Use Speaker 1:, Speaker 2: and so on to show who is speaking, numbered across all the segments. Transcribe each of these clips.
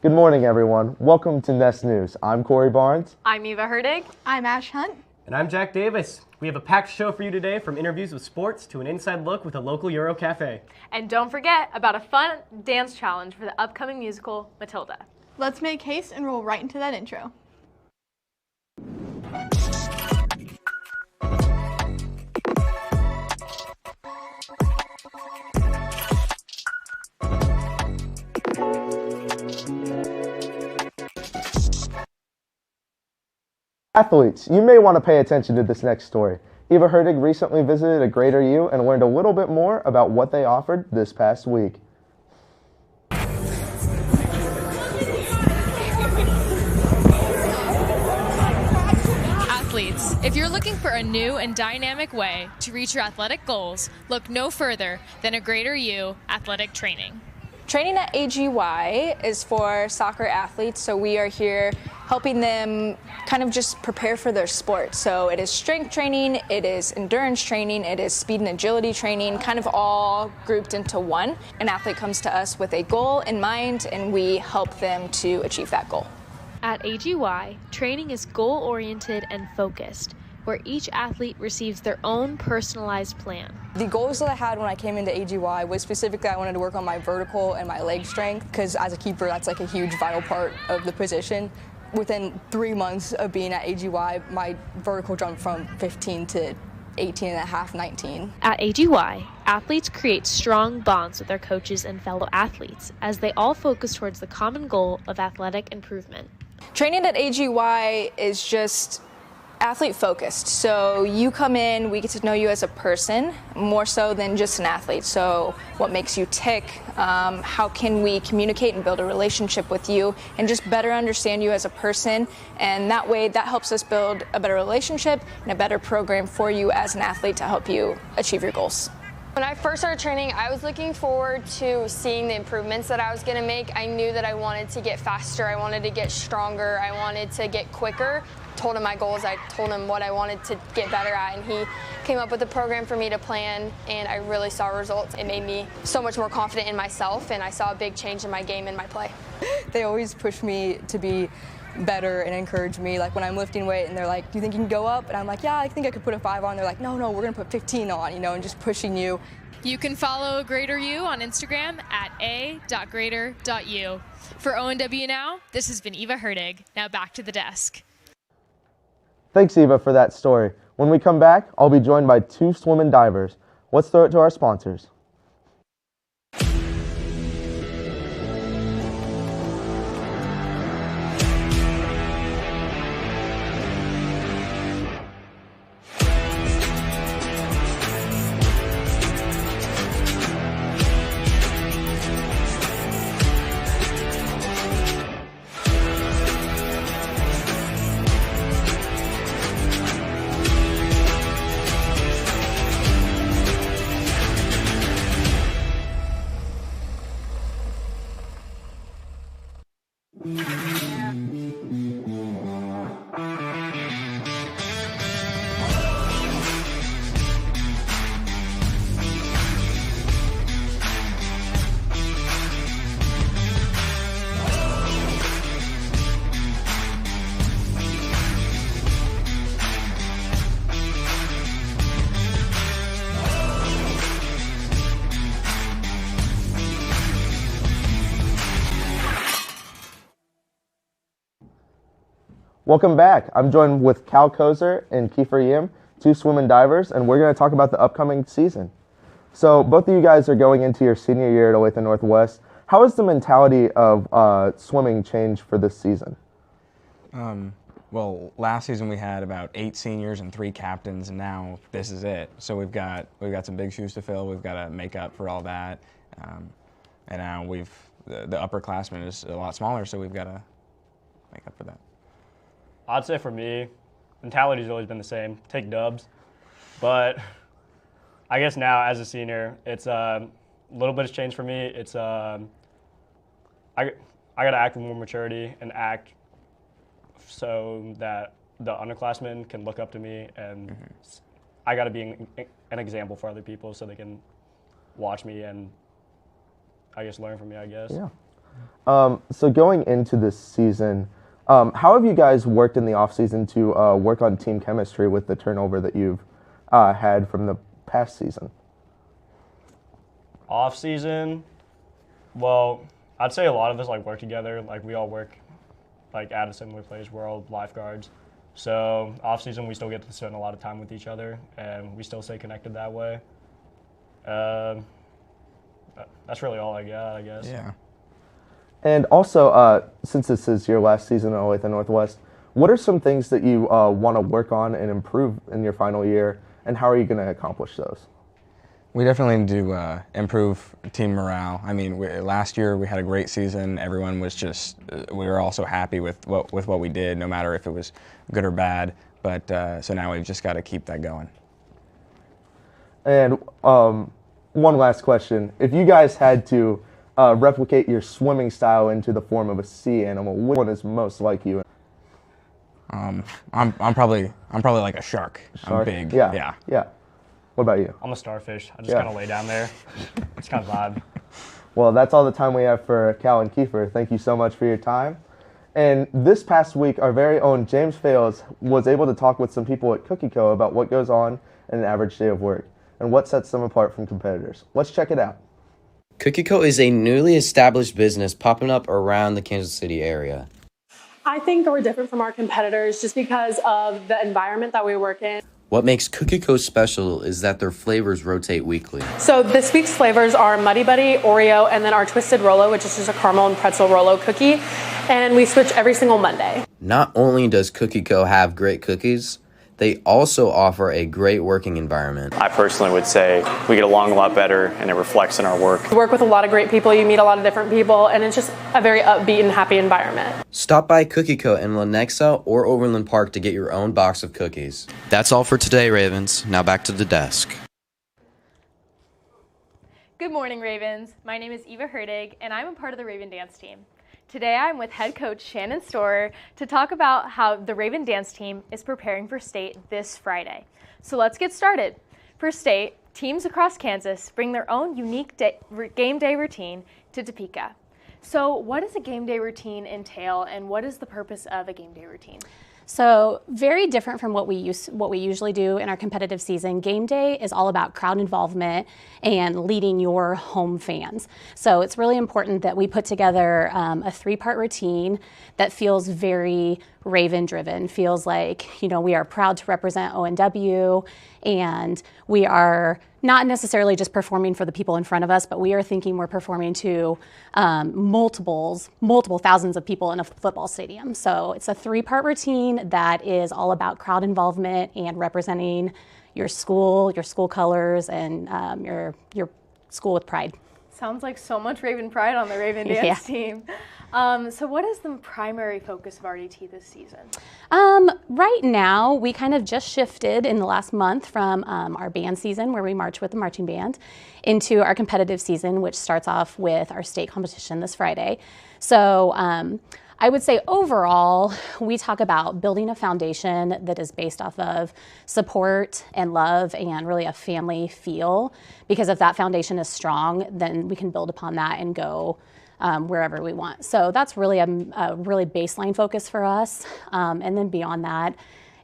Speaker 1: Good morning, everyone. Welcome to Nest News. I'm Corey Barnes.
Speaker 2: I'm Eva Herdig.
Speaker 3: I'm Ash Hunt.
Speaker 4: And I'm Jack Davis. We have a packed show for you today, from interviews with sports to an inside look with a local Euro cafe.
Speaker 2: And don't forget about a fun dance challenge for the upcoming musical, Matilda.
Speaker 3: Let's make haste and roll right into that intro.
Speaker 1: Athletes, you may want to pay attention to this next story. Eva Herdig recently visited a Greater U and learned a little bit more about what they offered this past week.
Speaker 5: Athletes, if you're looking for a new and dynamic way to reach your athletic goals, look no further than a Greater U athletic training.
Speaker 6: Training at AGY is for soccer athletes, so we are here helping them kind of just prepare for their sport. So it is strength training, it is endurance training, it is speed and agility training, kind of all grouped into one. An athlete comes to us with a goal in mind, and we help them to achieve that goal.
Speaker 7: At AGY, training is goal-oriented and focused, where each athlete receives their own personalized plan.
Speaker 6: The goals that I had when I came into AGY was specifically I wanted to work on my vertical and my leg strength, because as a keeper that's like a huge vital part of the position. Within 3 months of being at AGY, my vertical jumped from 15 to 18 and a half, 19.
Speaker 7: At AGY, athletes create strong bonds with their coaches and fellow athletes as they all focus towards the common goal of athletic improvement.
Speaker 6: Training at AGY is just athlete focused. So you come in, we get to know you as a person more so than just an athlete. So what makes you tick? How can we communicate and build a relationship with you and just better understand you as a person? And that way, that helps us build a better relationship and a better program for you as an athlete to help you achieve your goals.
Speaker 8: When I first started training, I was looking forward to seeing the improvements that I was going to make. I knew that I wanted to get faster, I wanted to get stronger, I wanted to get quicker. Told him my goals, I told him what I wanted to get better at, and he came up with a program for me to plan, and I really saw results. It made me so much more confident in myself, and I saw a big change in my game and my play.
Speaker 6: They always push me to be better and encourage me. Like when I'm lifting weight and they're like, do you think you can go up? And I'm like, yeah, I think I could put a 5 on. They're like, no, we're gonna put 15 on, and just pushing you.
Speaker 5: You can follow Greater U on Instagram at a.greater.u. For ONW Now, this has been Eva Herdig. Now back to the desk.
Speaker 1: Thanks, Eva, for that story. When we come back, I'll be joined by 2 swim and divers. Let's throw it to our sponsors. Welcome back. I'm joined with Cal Kozer and Kiefer Yim, 2 swim and divers, and we're going to talk about the upcoming season. So both of you guys are going into your senior year at Olathe Northwest. How has the mentality of swimming changed for this season?
Speaker 9: Well, last season we had about 8 seniors and 3 captains, and now this is it. So we've got some big shoes to fill. We've got to make up for all that, and now the upperclassmen is a lot smaller, so we've got to make up for that.
Speaker 4: I'd say for me, mentality's always been the same, take dubs. But I guess now as a senior, it's a little bit has changed for me. It's I got to act with more maturity and act so that the underclassmen can look up to me, and I got to be an example for other people so they can watch me and I guess learn from me, I guess.
Speaker 1: Yeah. So going into this season, how have you guys worked in the off season to work on team chemistry with the turnover that you've had from the past season?
Speaker 4: Off season, well, I'd say a lot of us like work together. Like we all work like at a similar place. We're all lifeguards. So off season, we still get to spend a lot of time with each other, and we still stay connected that way. That's really all I got, I guess.
Speaker 9: Yeah.
Speaker 1: And also, since this is your last season at Olathe Northwest, what are some things that you want to work on and improve in your final year, and how are you going to accomplish those?
Speaker 9: We definitely need to improve team morale. I mean, last year we had a great season. Everyone was just, we were all so happy with what we did, no matter if it was good or bad. But so now we've just got to keep that going.
Speaker 1: And one last question. If you guys had to replicate your swimming style into the form of a sea animal, which one is most like you?
Speaker 9: I'm probably like a shark.
Speaker 1: Shark?
Speaker 9: I'm big.
Speaker 1: Yeah. What about you?
Speaker 4: I'm a starfish. I just kind of lay down there. It's kind of vibe.
Speaker 1: Well, that's all the time we have for Cal and Kiefer. Thank you so much for your time. And this past week, our very own James Fales was able to talk with some people at Cookie Co. about what goes on in an average day of work and what sets them apart from competitors. Let's check it out.
Speaker 10: Cookie Co. is a newly established business popping up around the Kansas City area.
Speaker 11: I think that we're different from our competitors just because of the environment that we work in.
Speaker 10: What makes Cookie Co. special is that their flavors rotate weekly.
Speaker 11: So this week's flavors are Muddy Buddy, Oreo, and then our Twisted Rolo, which is just a caramel and pretzel Rolo cookie. And we switch every single Monday.
Speaker 10: Not only does Cookie Co. have great cookies, they also offer a great working environment.
Speaker 12: I personally would say we get along a lot better and it reflects in our work.
Speaker 11: We work with a lot of great people, you meet a lot of different people, and it's just a very upbeat and happy environment.
Speaker 10: Stop by Cookie Co. in Lenexa or Overland Park to get your own box of cookies. That's all for today, Ravens. Now back to the desk.
Speaker 2: Good morning, Ravens. My name is Eva Herdig, and I'm a part of the Raven Dance team. Today I'm with head coach Shannon Storer to talk about how the Raven Dance team is preparing for state this Friday. So let's get started. For state, teams across Kansas bring their own unique game day routine to Topeka. So what does a game day routine entail, and what is the purpose of a game day routine?
Speaker 13: So very different from what we usually do in our competitive season. Game day is all about crowd involvement and leading your home fans. So it's really important that we put together a 3-part routine that feels very Raven driven, feels like, we are proud to represent ONW, and we are not necessarily just performing for the people in front of us, but we are thinking we're performing to multiple thousands of people in a football stadium. So it's a 3-part routine that is all about crowd involvement and representing your school colors, and your school with pride.
Speaker 2: Sounds like so much Raven pride on the Raven Dance team. So what is the primary focus of RDT this season?
Speaker 13: Right now, we kind of just shifted in the last month from our band season, where we march with the marching band, into our competitive season, which starts off with our state competition this Friday. So I would say overall, we talk about building a foundation that is based off of support and love and really a family feel, because if that foundation is strong, then we can build upon that and go wherever we want. So that's really a really baseline focus for us. And then beyond that,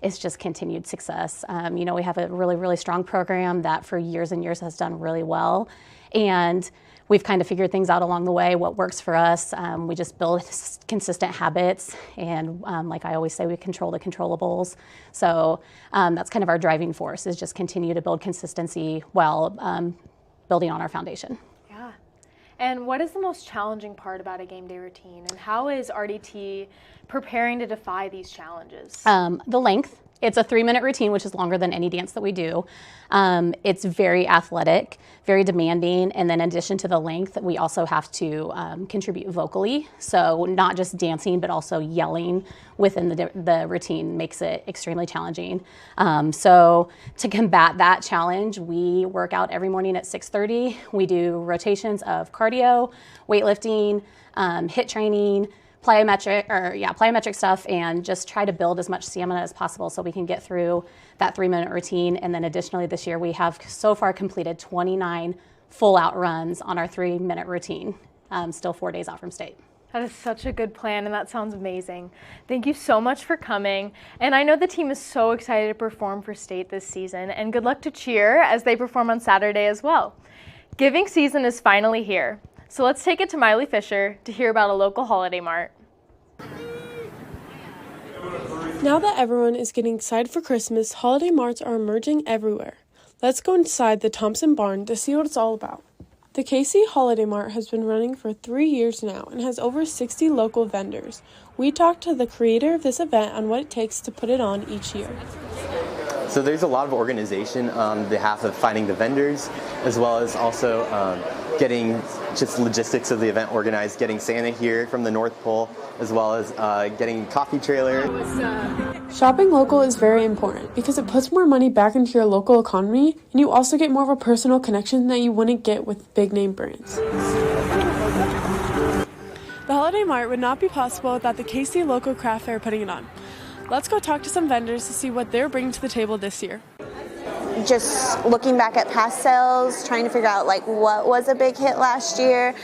Speaker 13: it's just continued success. We have a really, really strong program that for years and years has done really well. And we've kind of figured things out along the way, what works for us. We just build consistent habits. And like I always say, we control the controllables. So that's kind of our driving force, is just continue to build consistency while building on our foundation.
Speaker 2: And what is the most challenging part about a game day routine, and how is RDT preparing to defy these challenges?
Speaker 13: The length. It's a 3-minute routine, which is longer than any dance that we do. It's very athletic, very demanding, and then in addition to the length, we also have to contribute vocally. So not just dancing, but also yelling within the routine makes it extremely challenging. So to combat that challenge, we work out every morning at 6:30. We do rotations of cardio, weightlifting, HIIT training, plyometric stuff, and just try to build as much stamina as possible so we can get through that 3-minute routine. And then additionally this year we have so far completed 29 full out runs on our 3-minute routine. still 4 days out from state.
Speaker 2: That is such a good plan, and that sounds amazing. Thank you so much for coming. And I know the team is so excited to perform for state this season, and good luck to cheer as they perform on Saturday as well. Giving season is finally here, so let's take it to Miley Fisher to hear about a local holiday mart.
Speaker 14: Now that everyone is getting excited for Christmas, holiday marts are emerging everywhere. Let's go inside the Thompson barn to see what it's all about. The KC Holiday Mart has been running for 3 years now and has over 60 local vendors. We talked to the creator of this event on what it takes to put it on each year.
Speaker 15: So there's a lot of organization on behalf of finding the vendors, as well as also getting just logistics of the event organized, getting Santa here from the North Pole, as well as getting coffee trailer.
Speaker 14: Shopping local is very important because it puts more money back into your local economy, and you also get more of a personal connection that you wouldn't get with big name brands. The Holiday Mart would not be possible without the KC Local Craft Fair putting it on. Let's go talk to some vendors to see what they're bringing to the table this year.
Speaker 16: Just looking back at past sales, trying to figure out like what was a big hit last year,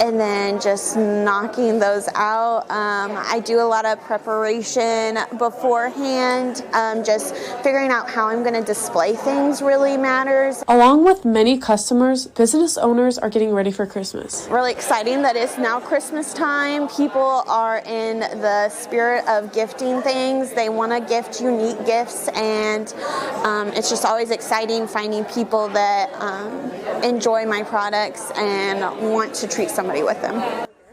Speaker 16: and then just knocking those out. I do a lot of preparation beforehand. Just figuring out how I'm going to display things really matters.
Speaker 14: Along with many customers, business owners are getting ready for Christmas.
Speaker 16: Really exciting that it's now Christmas time. People are in the spirit of gifting things. They want to gift unique gifts, and it's just always exciting finding people that enjoy my products and want to treat somebody with them.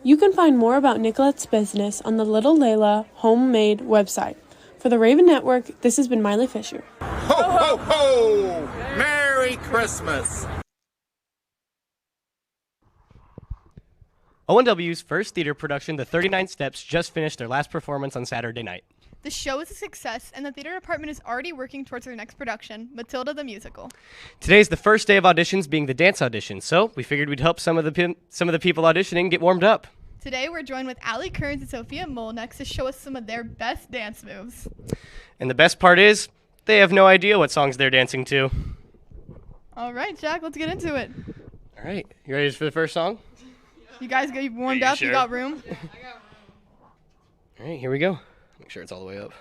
Speaker 14: You can find more about Nicolette's business on the Little Layla Homemade website. For the Raven Network, this has been Miley Fisher.
Speaker 17: Ho, ho, ho! Merry Christmas!
Speaker 18: ONW's first theater production, The 39 Steps, just finished their last performance on Saturday night.
Speaker 3: The show is a success, and the theater department is already working towards their next production, Matilda the Musical.
Speaker 18: Today's the first day of auditions, being the dance audition, so we figured we'd help some of the people auditioning get warmed up.
Speaker 3: Today we're joined with Allie Kearns and Sophia Molnex to show us some of their best dance moves.
Speaker 18: And the best part is, they have no idea what songs they're dancing to.
Speaker 3: All right, Jack, let's get into it.
Speaker 18: All right, you ready for the first song?
Speaker 3: You guys get warmed up?
Speaker 18: Sure?
Speaker 3: You got room?
Speaker 18: All right, here we go. Make sure it's all the way up.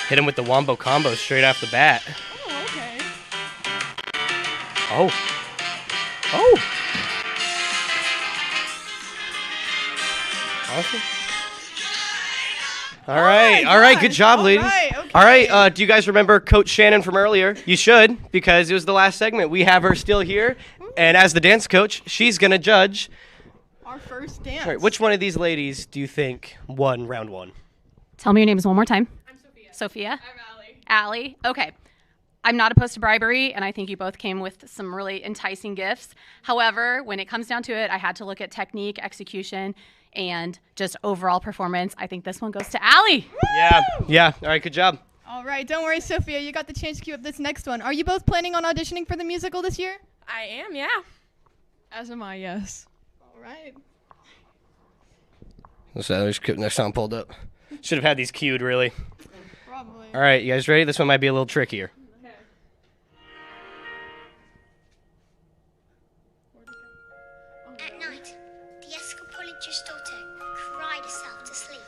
Speaker 18: Hit him with the wombo combo straight off the bat.
Speaker 3: Oh, okay.
Speaker 18: Oh. Oh. Awesome. All right, good job, ladies.
Speaker 3: Okay.
Speaker 18: All right, do you guys remember Coach Shannon from earlier? You should, because it was the last segment. We have her still here, and as the dance coach, she's going to judge
Speaker 3: our first dance.
Speaker 18: All right, which one of these ladies do you think won round one?
Speaker 13: Tell me your names one more time.
Speaker 3: I'm Sophia.
Speaker 13: Sophia?
Speaker 3: I'm Allie.
Speaker 13: Allie. Okay. I'm not opposed to bribery, and I think you both came with some really enticing gifts. However, when it comes down to it, I had to look at technique, execution, and just overall performance. I think this one goes to Allie.
Speaker 18: Yeah. All right, good job.
Speaker 3: All right, don't worry, Sophia. You got the chance to queue up this next one. Are you both planning on auditioning for the musical this year?
Speaker 19: I am, yeah. As am I, yes.
Speaker 3: All right.
Speaker 18: So there's next song pulled up. Should have had these queued, really.
Speaker 3: Probably.
Speaker 18: All right, you guys ready? This one might be a little trickier.
Speaker 3: Okay.
Speaker 20: At night, the Escopolich's daughter cried herself to sleep.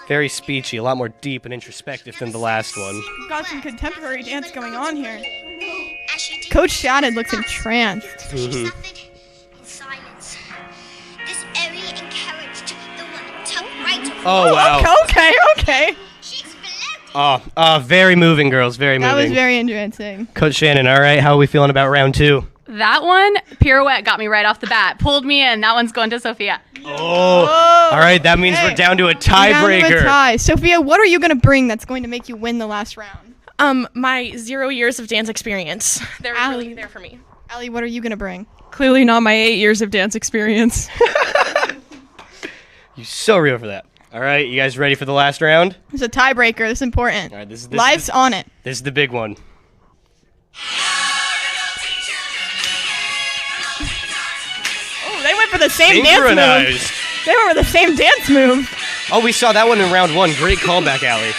Speaker 18: Very speechy, a lot more deep and introspective than the last one.
Speaker 3: We've got some contemporary dance going on here. Coach Shannon looks entranced.
Speaker 18: Mm-hmm.
Speaker 20: In silence. This area encouraged the one top right.
Speaker 18: Oh, wow.
Speaker 3: Okay.
Speaker 18: Very moving, girls, very moving.
Speaker 3: That was very entrancing.
Speaker 18: Coach Shannon, all right, how are we feeling about round two?
Speaker 13: That one, pirouette, got me right off the bat. Pulled me in. That one's going to Sophia.
Speaker 18: Oh. All right, that means we're down to a tiebreaker.
Speaker 3: Tie. Sophia, what are you going to bring that's going to make you win the last round?
Speaker 19: My 0 years of dance experience. They're really there for me.
Speaker 3: Allie, what are you going to bring?
Speaker 19: Clearly not my 8 years of dance experience.
Speaker 18: You're so real for that. All right, you guys ready for the last round?
Speaker 3: It's a tiebreaker. This is important.
Speaker 18: All right, this
Speaker 3: Life's on it.
Speaker 18: This is the big one.
Speaker 3: Oh, they went for the same dance move. They went for the same dance move.
Speaker 18: Oh, we saw that one in round one. Great callback, Allie.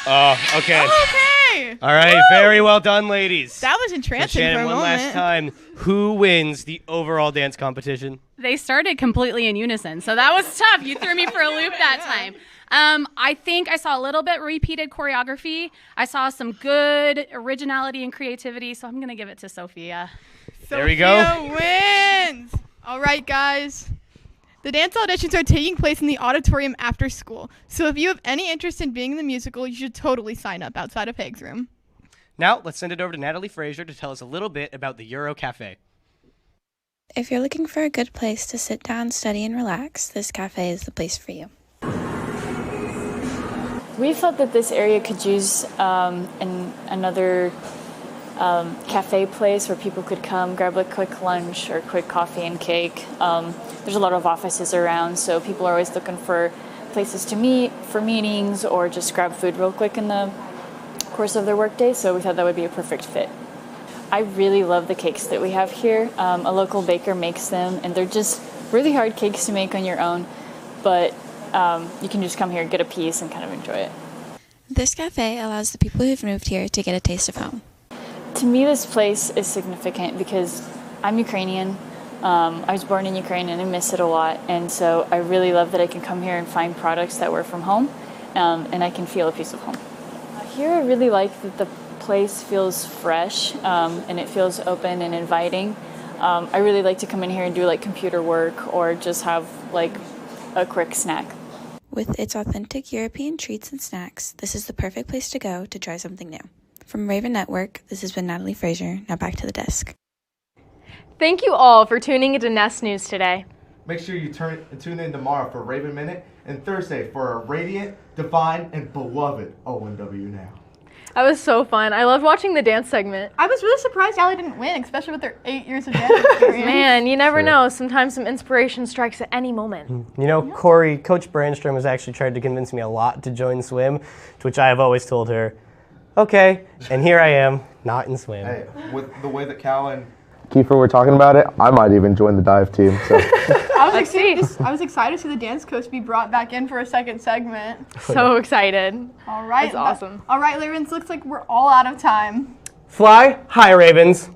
Speaker 18: Oh, okay.
Speaker 3: Okay.
Speaker 18: All right,
Speaker 3: Woo!
Speaker 18: very well done, ladies.
Speaker 3: That was entrancing
Speaker 18: Shannon,
Speaker 3: for a
Speaker 18: one
Speaker 3: moment.
Speaker 18: last time. Who wins the overall dance competition?
Speaker 21: They started completely in unison, so that was tough. You threw me for a loop that time. I think I saw a little bit repeated choreography. I saw some good originality and creativity, so I'm going to give it to Sophia.
Speaker 18: There we go.
Speaker 3: Sophia wins. All right, guys. The dance auditions are taking place in the auditorium after school, so if you have any interest in being in the musical, you should totally sign up outside of Haig's room.
Speaker 18: Now, let's send it over to Natalie Frazier to tell us a little bit about the Euro Cafe.
Speaker 22: If you're looking for a good place to sit down, study, and relax, this cafe is the place for you.
Speaker 23: We felt that this area could use another cafe place where people could come grab a quick lunch or quick coffee and cake. There's a lot of offices around, so people are always looking for places to meet for meetings or just grab food real quick in the course of their workday, so we thought that would be a perfect fit. I really love the cakes that we have here. A local baker makes them, and they're just really hard cakes to make on your own, but you can just come here, get a piece, and kind of enjoy it.
Speaker 22: This cafe allows the people who've moved here to get a taste of home.
Speaker 23: To me, this place is significant because I'm Ukrainian. I was born in Ukraine and I miss it a lot, and so I really love that I can come here and find products that were from home, and I can feel a piece of home. Here I really like that the place feels fresh and it feels open and inviting. I really like to come in here and do like computer work or just have like a quick snack.
Speaker 22: With its authentic European treats and snacks, this is the perfect place to go to try something new. From Raven Network, this has been Natalie Frazier. Now back to the desk.
Speaker 2: Thank you all for tuning into Nest News today.
Speaker 1: Make sure you tune in tomorrow for Raven Minute and Thursday for our radiant, divine, and beloved ONW Now.
Speaker 2: That was so fun. I loved watching the dance segment.
Speaker 3: I was really surprised Allie didn't win, especially with their 8 years of dance experience.
Speaker 2: Man, you never know. Sometimes some inspiration strikes at any moment.
Speaker 18: You know, Corey, Coach Brandstrom has actually tried to convince me a lot to join swim, to which I have always told her, okay, and here I am, not in swim.
Speaker 1: Hey, with the way that Cal and Kiefer were talking about it, I might even join the dive team. So.
Speaker 3: I was excited to see the dance coach be brought back in for a second segment.
Speaker 2: So excited.
Speaker 3: All right.
Speaker 2: That's awesome.
Speaker 3: All right, Ravens, looks like we're all out of time.
Speaker 18: Fly high, Ravens.